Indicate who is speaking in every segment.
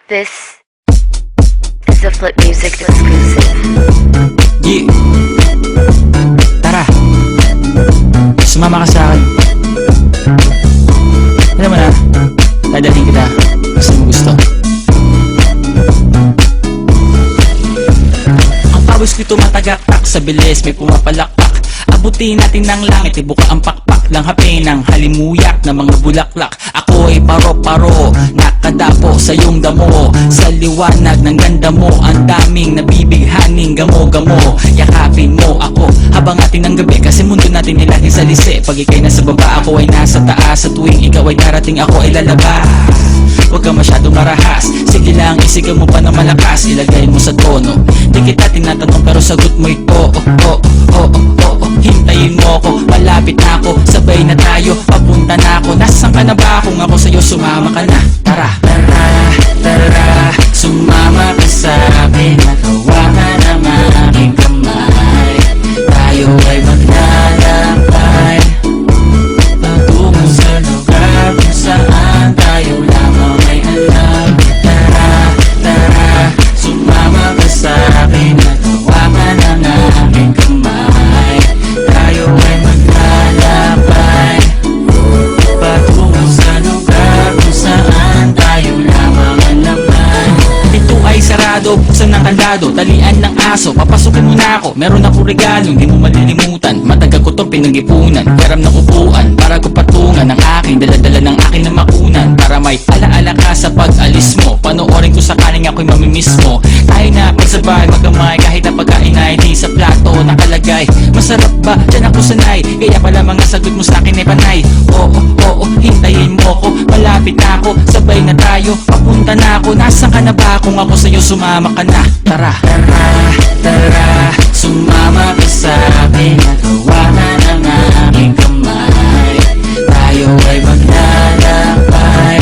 Speaker 1: This is a Flip Music exclusive.
Speaker 2: Yeah. Tara, sumama ka sa akin. Alam mo na, dadalhin kita kasi mo gusto. Ang pawis ko'y tumatagaktak sa bilis, may pumapalakpak. Abutin natin ng langit, ibuka ang pakpak lang hape ng halimuyak na mga bulaklak. Ako'y paro-paro, nakadapo sa iyong damo. Sa liwanag ng ganda mo, ang daming nabibighaning gamo-gamo. Yakapin mo ako habang atin ng gabi, kasi mundo natin ay laging salisi. Pag ika'y nasa baba, ako ay nasa taas. Sa tuwing ikaw ay darating, ako ay lalabas. Huwag ka masyadong marahas, sige lang, isigaw mo pa na malakas. Ilagay mo sa tono, di kita tinatanong pero sagot mo ito. Hintayin mo ko, malapit na ako, sabay na tayo, papunta na ako. Nasaan ka na ba? Kung ako sa'yo, sumama ka na. Tara, tara, tara, sumama ka sa akin. Nakawakan ang aking kamay, tayo ay maglalakbay patungo sa lugar kung saan tayo lamang ay alam. Tara, tara, sumama ka sa akin. Nakawakan ang aking kamay, tayo ay maglalakbay patungo sa lugar kung saan tayo lamang ang laman. Ito ay sarado, buksan ng kandado, talian ng aso, papasukin mo na ako. Meron akong regalo, hindi mo malilimutan. Matagal ko itong pinag-ipunan, karam ng upuan para ko patungan ang aking daladala ng aking na makunan. Para may alaala ka sa pag-alis mo, panoorin ko sakaling ako'y mamimiss mo. Tayo na pagsabay, magkamay, kahit na pagkain ay di sa plato nakalagay. Masarap ba? Diyan ako sanay, kaya pala mga sagot mo sa akin ay panay. Oo, hintayin mo ko, malapit na ako, sabay na tayo, papunta na ako. Nasaan ka na ba? Kung ako sa'yo, sumama ka na. Tara, tara, tara, sumama ka sa akin. Nakawakan ang aking kamay, tayo ay maglalakbay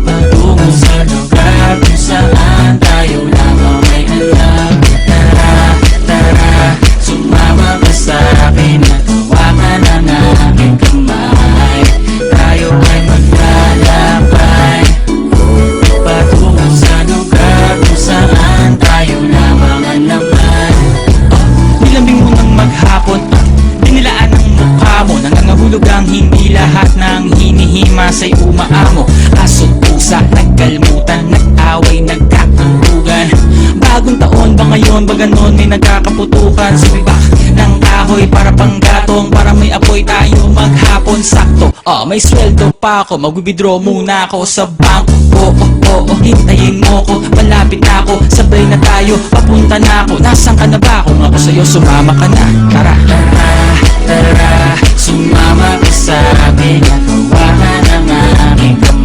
Speaker 2: patungo sa lugar kung saan tayo lamang ay alam. Tara, tara, sumama ka sa akin. Nakawakan ang aking kamay, tayo ay maglalakbay patungo sa lugar kung saan tayo lamang ang laman. Nilambing mo ng maghapon, dinilaan ang mukha mo. Nangangahulog ang hindi lahat ng hinihima sa'y umaamo. Aso't pusa, nagkalmutan, nag-away, nagkakulugan. Bagong taon ba ngayon, ba ganon may nagkakaputukan? Sumibak ng kahoy para panggatong, para may apoy tayo maghapon. Sakto, may sweldo pa ako, mag-withdraw muna ako sa bangko. Hintayin mo ko, malapit na ako, sabay na tayo, papunta na ako. Nasaan ka na ba? Kung ako sa'yo, sumama ka na. Tara, tara, tara, sumama ka sa akin. Nakawakan ang aking kamay,